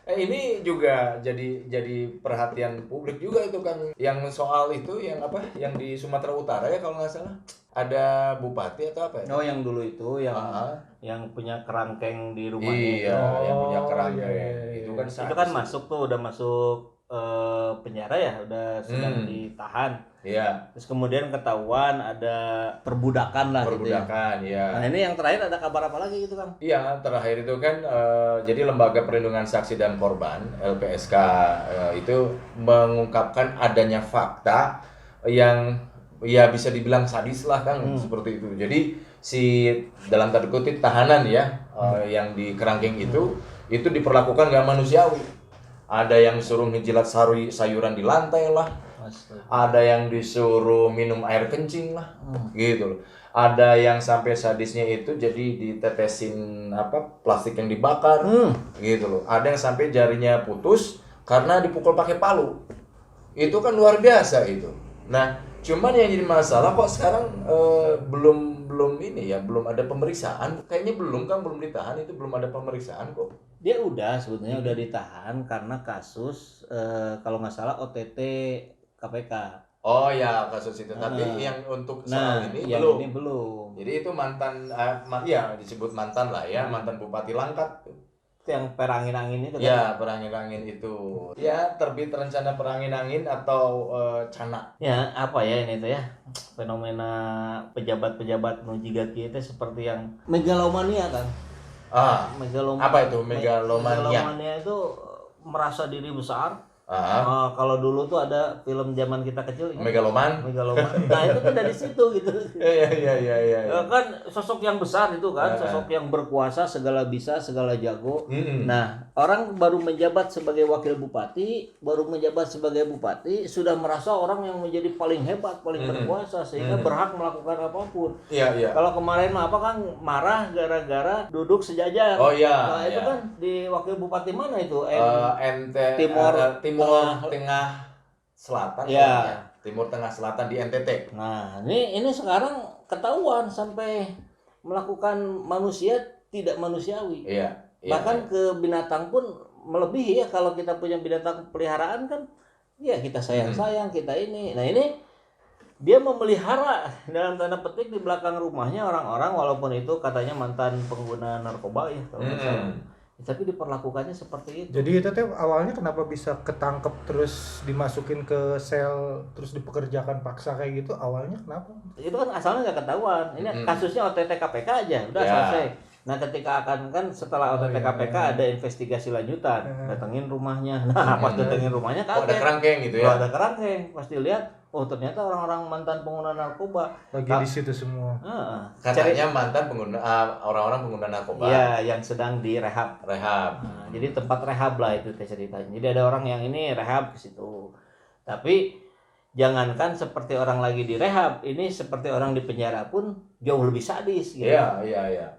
Ini juga jadi perhatian publik juga itu kan, yang soal itu yang apa, yang di Sumatera Utara ya kalau nggak salah, ada bupati atau apa ya? Oh, yang dulu itu Ah, yang punya kerangkeng di rumahnya itu. iya, yang punya Oh, kerangkeng iya, iya, itu iya. kan Itu kan sadis masuk tuh udah masuk penjara ya, udah sedang Hmm. ditahan. Iya, Terus kemudian ketahuan ada perbudakan lah gitu ya. perbudakan ya. Nah, ini yang terakhir ada kabar apa lagi gitu, Kang? Iya, terakhir itu kan jadi Lembaga Perlindungan Saksi dan Korban LPSK itu mengungkapkan adanya fakta yang ya bisa dibilang sadis lah kan, seperti itu. Jadi si dalam tanda kutip tahanan ya yang di kerangkeng itu diperlakukan nggak manusiawi. Ada yang suruh ngejilat sayuran di lantai lah, ada yang disuruh minum air kencing lah, gitu loh. Ada yang sampai sadisnya itu jadi ditetesin apa plastik yang dibakar, gitu loh. Ada yang sampai jarinya putus karena dipukul pakai palu. Itu kan luar biasa itu. Nah, cuman yang jadi masalah kok sekarang belum ini ya, belum ada pemeriksaan. Kayaknya belum ditahan, itu belum ada pemeriksaan kok. Dia udah sebetulnya udah ditahan karena kasus kalau nggak salah OTT KPK. Oh ya, kasus itu. Tapi yang untuk soal ini yang belum. ini belum. Jadi itu mantan, ya disebut mantan lah ya, mantan Bupati Langkat. Itu yang perangin-angin itu kan. Ya, perangin-angin itu. Ya, terbit rencana perangin-angin atau canak. Ya, apa ya ini tuh ya? Fenomena pejabat-pejabat nujigaki itu seperti yang megalomania kan. Apa itu megalomania? Megalomania itu merasa diri besar. Ah, Kalau dulu tuh ada film zaman kita kecil ingat? megaloman. Megaloman. Nah, itu tuh dari situ gitu. Iya. Kan sosok yang besar itu kan, sosok yang berkuasa, segala bisa, segala jago. Nah, orang baru menjabat sebagai wakil bupati, baru menjabat sebagai bupati, sudah merasa orang yang menjadi paling hebat, paling berkuasa, sehingga berhak melakukan apapun. Iya. Kalau kemarin mah apa kan marah gara-gara duduk sejajar. Oh iya. Nah, itu kan di wakil bupati mana itu? Tengah Selatan. Ya. Timur Tengah Selatan di NTT. Nah, ini sekarang ketahuan sampai melakukan manusia tidak manusiawi. Iya. Bahkan ke binatang pun melebihi ya, kalau kita punya binatang peliharaan kan ya kita sayang-sayang, kita ini. Nah, ini dia memelihara dalam tanda petik di belakang rumahnya orang-orang, walaupun itu katanya mantan pengguna narkoba ya kalau nggak salah. Tapi diperlakukannya seperti itu. Jadi itu tuh awalnya kenapa bisa ketangkep terus dimasukin ke sel terus dipekerjakan paksa kayak gitu, awalnya kenapa? Itu kan asalnya nggak ketahuan. Ini kasusnya OTT KPK aja udah selesai. Nah, ketika kan setelah OTT KPK ada investigasi lanjutan, datengin rumahnya. Nah, pas datengin rumahnya kaget. Ada kerangkeng gitu ya. Ada kerangkeng, pasti lihat ternyata orang-orang mantan pengguna narkoba Lagi di situ semua. Katanya mantan pengguna orang-orang pengguna narkoba. Iya, yang sedang direhab. Rehab. Jadi tempat rehab lah itu ceritanya. Jadi ada orang yang ini rehab ke situ. Tapi jangankan seperti orang lagi direhab, ini seperti orang di penjara pun jauh lebih sadis gitu. Iya.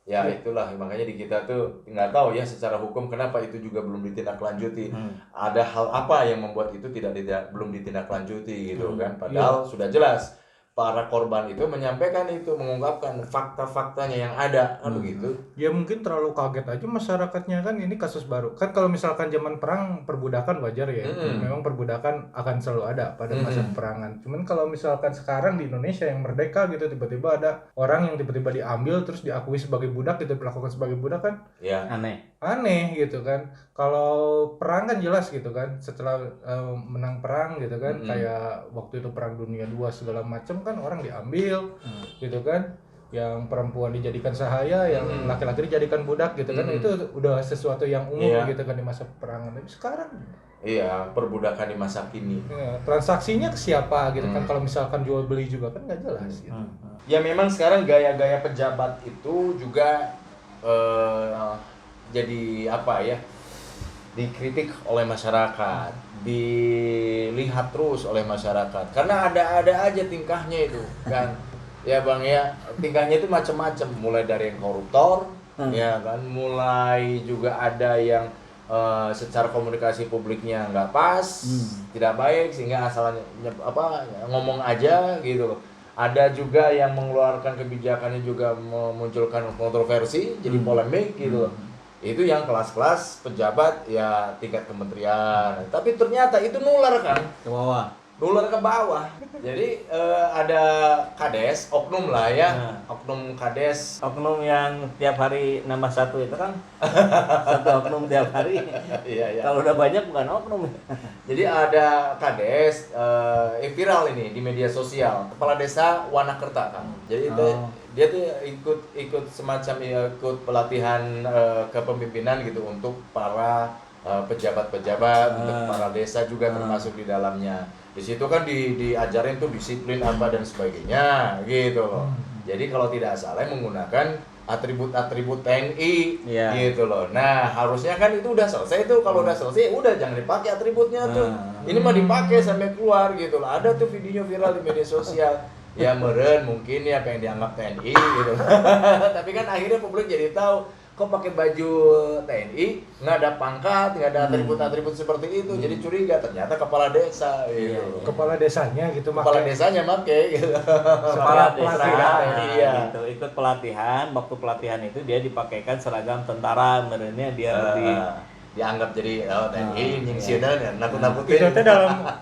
Ya itulah makanya di kita tuh nggak tahu ya secara hukum kenapa itu juga belum ditindaklanjuti. Ada hal apa yang membuat itu belum ditindaklanjuti gitu kan? Padahal sudah jelas para korban itu menyampaikan itu, mengungkapkan fakta-faktanya yang ada kan begitu. Ya mungkin terlalu kaget aja masyarakatnya, kan ini kasus baru. Kan kalau misalkan zaman perang perbudakan wajar ya. Memang perbudakan akan selalu ada pada masa peperangan. Cuman kalau misalkan sekarang di Indonesia yang merdeka gitu tiba-tiba ada orang yang tiba-tiba diambil terus diakui sebagai budak gitu, diperlakukan sebagai budak kan Ya. aneh gitu kan. Kalau perang kan jelas gitu kan, setelah menang perang gitu kan, kayak waktu itu perang dunia 2 segala macam kan orang diambil gitu kan, yang perempuan dijadikan sahaya, yang laki-laki dijadikan budak gitu kan, itu udah sesuatu yang umum gitu kan di masa peperangan. Tapi sekarang Perbudakan di masa kini. Transaksinya ke siapa gitu kan, kalau misalkan jual beli juga kan nggak jelas gitu. Ya memang sekarang gaya-gaya pejabat itu juga jadi apa ya, dikritik oleh masyarakat, dilihat terus oleh masyarakat, karena ada aja tingkahnya itu kan. Ya bang ya, tingkahnya itu macam-macam, mulai dari yang koruptor ya kan, mulai juga ada yang secara komunikasi publiknya nggak pas, tidak baik, sehingga asalnya ngomong aja gitu. Ada juga yang mengeluarkan kebijakannya juga memunculkan kontroversi, jadi polemik gitu. itu yang kelas-kelas pejabat ya tingkat kementerian. Tapi ternyata itu nular kan, Ke bawah. nular ke bawah. Jadi ada kades, oknum lah ya, oknum kades. Oknum yang tiap hari nambah satu itu kan satu oknum tiap hari. Iya, iya. Kalau udah banyak bukan oknum. Jadi ada kades viral ini di media sosial, kepala desa Wanakerta kan. Jadi itu dia tuh ikut semacam ikut pelatihan kepemimpinan gitu untuk para pejabat-pejabat, untuk para desa juga termasuk di dalamnya. Di situ kan diajarin tuh disiplin apa dan sebagainya gitu loh. Jadi kalau tidak salah menggunakan atribut-atribut TNI Iya. gitu loh. Nah, harusnya kan itu udah selesai tuh. Kalau udah selesai udah jangan dipakai atributnya tuh. Ini mah dipakai sampai keluar gitu loh. Ada tuh videonya viral di media sosial. Ya meren mungkin ya pengen dianggap TNI gitu. Tapi kan akhirnya publik jadi tahu kok pakai baju TNI nggak ada pangkat, nggak ada atribut-atribut seperti itu. Jadi curiga ternyata kepala desa gitu. Iya. Kepala desanya gitu Kepala makanya. desanya make gitu. Kepala desa pelatihan. Iya. gitu. Ikut pelatihan, waktu pelatihan itu dia dipakaikan seragam tentara, merenya dia lebih Dianggap jadi TNI nyingsieunan ya Itu nakut-nakutin. teh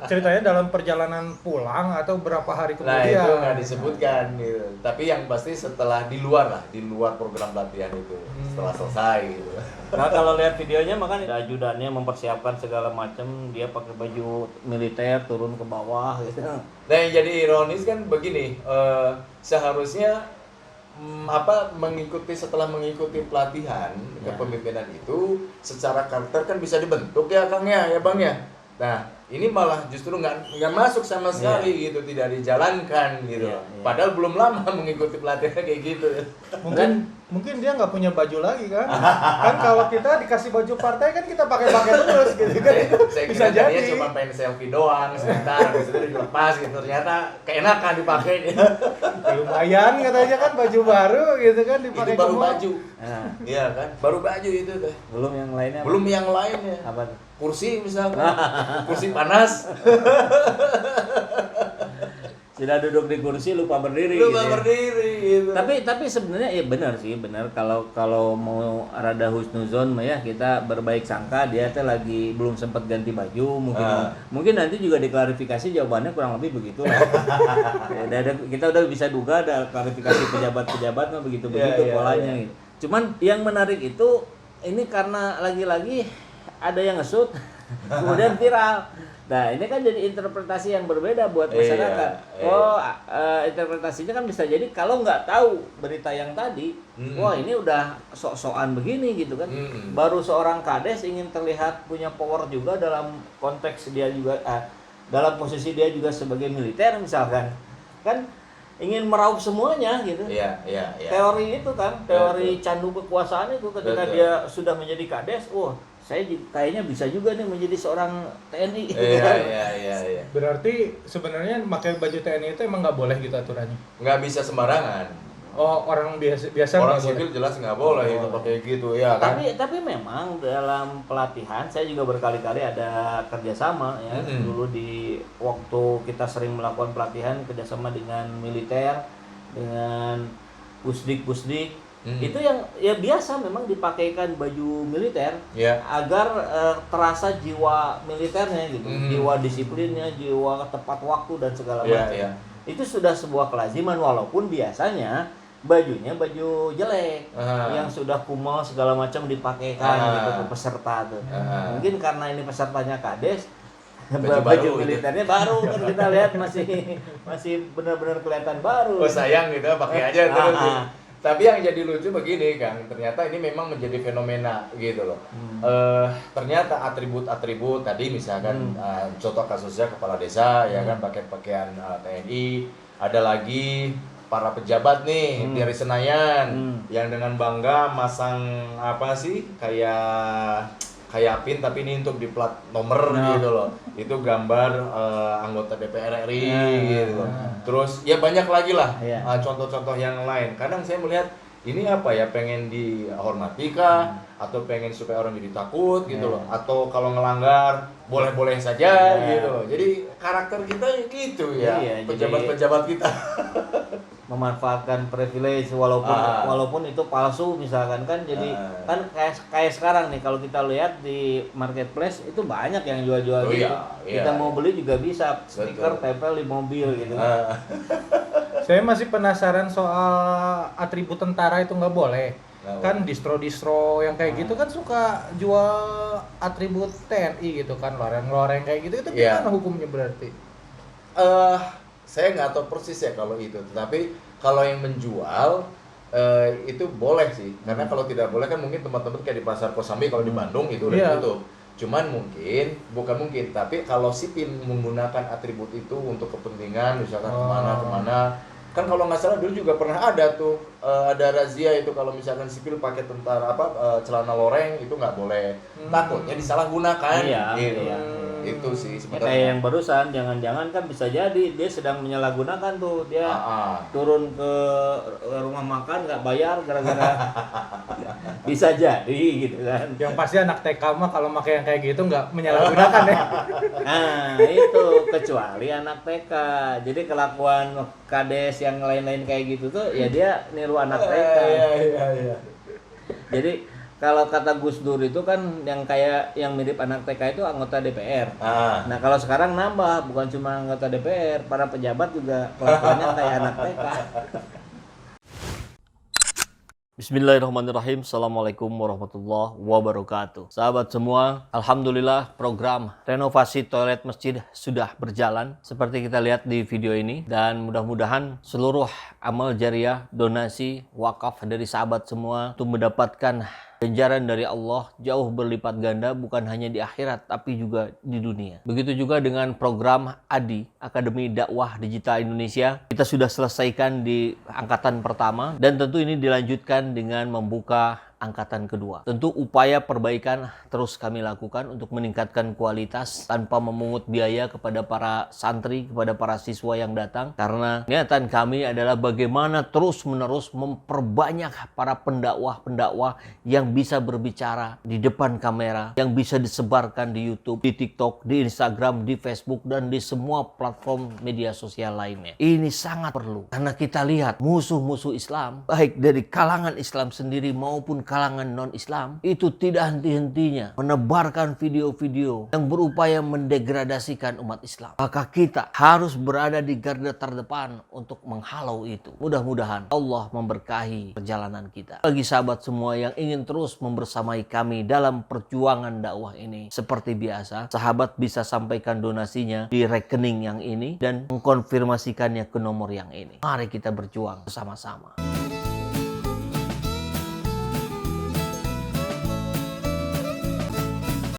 ceritanya dalam perjalanan pulang atau berapa hari Nah itu kemudian. nggak disebutkan gitu. Tapi yang pasti setelah di luar lah, di luar program pelatihan itu setelah selesai gitu. Nah kalau lihat videonya makanya ajudannya mempersiapkan segala macam, dia pakai baju militer turun ke bawah gitu. Nah yang jadi ironis kan begini, seharusnya setelah mengikuti pelatihan kepemimpinan itu secara karakter kan bisa dibentuk ya Kang ya Bang ya. Nah ini malah justru nggak masuk sama sekali gitu, tidak dijalankan gitu. Iya, iya. Padahal belum lama mengikuti pelatihan kayak gitu. Mungkin dia nggak punya baju lagi kan. Kan kalau kita dikasih baju partai kan kita pakai terus gitu kan. Itu Saya bisa kira tadinya jadi. cuma pengen selfie doang sebentar, habis itu dilepas gitu. Ternyata keenakan dipakai. Lumayan katanya kan baju baru gitu kan Itu dipakai baru ke mall. baju. Nah, Iya kan? Baru baju itu teh. belum yang lainnya. apa? Belum yang lainnya. Apa tuh? Kursi misalnya. Kursi panas. Sudah duduk di kursi lupa berdiri. Lu gitu ya. berdiri gitu. Tapi sebenarnya ya benar sih, benar kalau mau rada husnuzon mah ya kita berbaik sangka dia teh lagi belum sempat ganti baju mungkin nanti juga diklarifikasi jawabannya kurang lebih begitu lah. Kita udah bisa duga ada klarifikasi pejabat-pejabat mah begitu-begitu Iya, polanya iya. gitu. Cuman yang menarik itu ini karena lagi-lagi ada yang nge-shoot kemudian viral. Nah ini kan jadi interpretasi yang berbeda buat masyarakat. Interpretasinya kan bisa jadi kalau nggak tahu berita yang tadi, wah ini udah sok-sokan begini gitu kan. Baru seorang kades ingin terlihat punya power juga dalam konteks dia juga dalam posisi dia juga sebagai militer misalkan, kan ingin meraup semuanya gitu. Iya. Teori itu kan, teori candu kekuasaan itu ketika dia sudah menjadi kades, wah saya kayaknya bisa juga nih menjadi seorang TNI. Iya. Berarti sebenarnya pakai baju TNI itu emang nggak boleh gitu aturannya. Nggak bisa sembarangan. Oh, orang biasa Orang nggak sipil boleh. jelas nggak boleh itu pakai gitu ya kan. Tapi memang dalam pelatihan saya juga berkali-kali ada kerjasama ya. Dulu di waktu kita sering melakukan pelatihan kerjasama dengan militer, dengan pusdik. Itu yang ya biasa memang dipakaikan baju militer agar terasa jiwa militernya gitu, jiwa disiplinnya, jiwa tepat waktu dan segala macam. Itu sudah sebuah kelaziman walaupun biasanya bajunya baju jelek yang sudah kumal segala macam dipakaikan gitu ke peserta tuh. Mungkin karena ini pesertanya kades, baju militernya baru kan kita lihat masih benar-benar kelihatan baru. Oh sayang gitu pakai aja terus. Tapi yang jadi lucu begini Kang, ternyata ini memang menjadi fenomena gitu loh. Ternyata atribut-atribut tadi misalkan contoh kasusnya kepala desa ya kan pakai pakaian TNI, ada lagi para pejabat nih dari Senayan yang dengan bangga masang apa sih kayak pin tapi ini untuk di plat nomor gitu loh. Itu gambar anggota DPR RI gitu loh. Terus ya banyak lagi lah contoh-contoh yang lain. Kadang saya melihat ini apa ya, pengen dihormati kah atau pengen supaya orang jadi takut gitu loh, atau kalau ngelanggar boleh-boleh saja gitu. Jadi karakter kita gitu ya, pejabat-pejabat kita. memanfaatkan privilege walaupun itu palsu misalkan kan. Jadi kan kayak sekarang nih kalau kita lihat di marketplace itu banyak yang jual-jual gitu. Kita mau beli juga bisa, stiker tempel di mobil gitu. Saya masih penasaran soal atribut tentara itu nggak boleh. Kan distro-distro yang kayak gitu kan suka jual atribut TNI gitu kan, loreng-loreng kayak gitu, itu gimana hukumnya berarti? Saya nggak tahu persis ya kalau itu, tetapi kalau yang menjual itu boleh sih, karena kalau tidak boleh kan mungkin tempat-tempat kayak di Pasar Kosambi kalau di Bandung itu udah tutup. Cuman bukan mungkin, tapi kalau sipil menggunakan atribut itu untuk kepentingan misalkan kemana, kan kalau nggak salah dulu juga pernah ada tuh ada razia itu kalau misalkan sipil pakai tentara celana loreng itu nggak boleh, takutnya disalahgunakan. Itu sih sebenarnya. Kayak yang barusan, jangan-jangan kan bisa jadi dia sedang menyalahgunakan tuh, dia turun ke rumah makan nggak bayar gara-gara bisa jadi gitu kan. Yang pasti anak TK mah kalau pakai yang kayak gitu nggak menyalahgunakan ya. Nah itu kecuali anak TK. Jadi kelakuan kades yang lain-lain kayak gitu tuh ya dia niru anak TK. Iya. Jadi kalau kata Gus Dur itu kan yang kayak yang mirip anak TK itu anggota DPR. Nah kalau sekarang nambah, bukan cuma anggota DPR, para pejabat juga kelakuannya kayak anak TK. Bismillahirrahmanirrahim. Assalamualaikum warahmatullahi wabarakatuh. Sahabat semua, alhamdulillah program renovasi toilet masjid sudah berjalan seperti kita lihat di video ini, dan mudah-mudahan seluruh amal jariah, donasi, wakaf dari sahabat semua untuk mendapatkan ganjaran dari Allah jauh berlipat ganda, bukan hanya di akhirat tapi juga di dunia. Begitu juga dengan program ADI, Akademi Dakwah Digital Indonesia. Kita sudah selesaikan di angkatan pertama dan tentu ini dilanjutkan dengan membuka angkatan kedua. Tentu upaya perbaikan terus kami lakukan untuk meningkatkan kualitas tanpa memungut biaya kepada para santri, kepada para siswa yang datang, karena niatan kami adalah bagaimana terus-menerus memperbanyak para pendakwah-pendakwah yang bisa berbicara di depan kamera, yang bisa disebarkan di YouTube, di TikTok, di Instagram, di Facebook, dan di semua platform media sosial lainnya. Ini sangat perlu karena kita lihat musuh-musuh Islam, baik dari kalangan Islam sendiri maupun kalangan non-Islam, itu tidak henti-hentinya menebarkan video-video yang berupaya mendegradasikan umat Islam. Maka kita harus berada di garda terdepan untuk menghalau itu. Mudah-mudahan Allah memberkahi perjalanan kita. Bagi sahabat semua yang ingin terus membersamai kami dalam perjuangan dakwah ini, seperti biasa, sahabat bisa sampaikan donasinya di rekening yang ini dan mengkonfirmasikannya ke nomor yang ini. Mari kita berjuang bersama-sama.